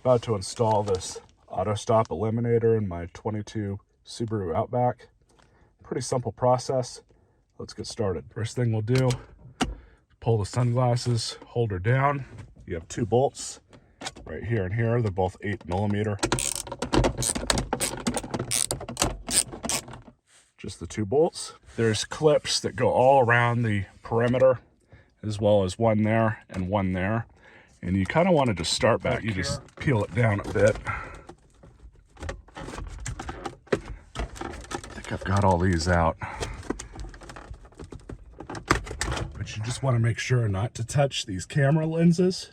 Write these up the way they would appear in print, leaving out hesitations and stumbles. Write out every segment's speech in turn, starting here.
About to install this auto stop eliminator in my 22 Subaru Outback. Pretty simple process. Let's get started. First thing we'll do, pull the sunglasses holder down. You have two bolts right here and here. They're both 8mm. Just the two bolts. There's clips that go all around the perimeter, as well as one there and one there. And you kind of want to just start back. You just peel it down a bit. I think I've got all these out. But you just want to make sure not to touch these camera lenses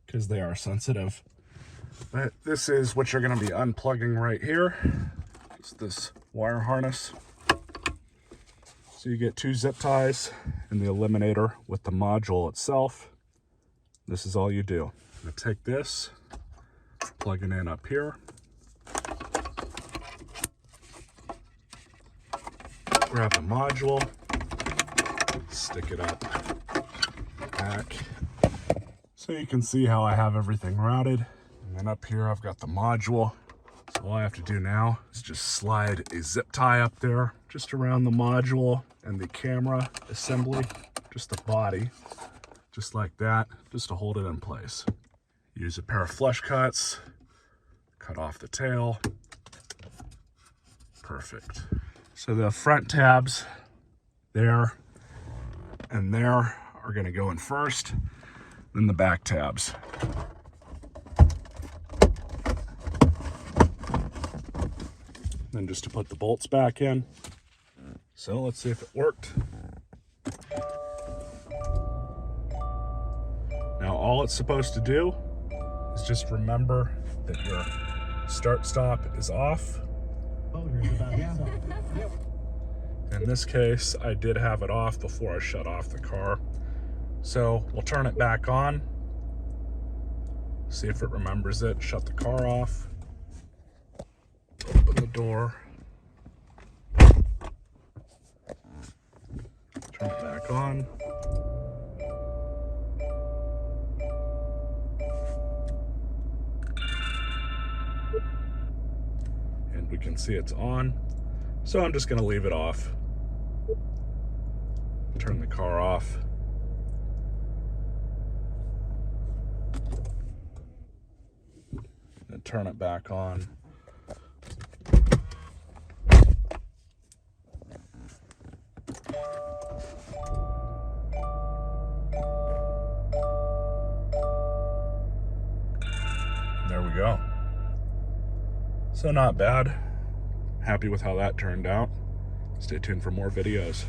because they are sensitive. But this is what you're going to be unplugging right here. It's this wire harness. So you get two zip ties and the eliminator with the module itself. This is all you do. I'm going to take this, plug it in up here. Grab the module, stick it up back. So you can see how I have everything routed. And then up here I've got the module. So all I have to do now is just slide a zip tie up there, just around the module and the camera assembly, just the body, just like that, just to hold it in place. Use a pair of flush cuts, cut off the tail. Perfect. So the front tabs there and there are going to go in first, then the back tabs. Then just to put the bolts back in. So let's see if it worked. Now all it's supposed to do is just remember that your start stop is off. In this case, I did have it off before I shut off the car. So we'll turn it back on, see if it remembers it, shut the car off. Open the door, turn it back on, and we can see it's on. So I'm just going to leave it off, turn the car off. And turn it back on. There we go. So not bad. Happy with how that turned out. Stay tuned for more videos.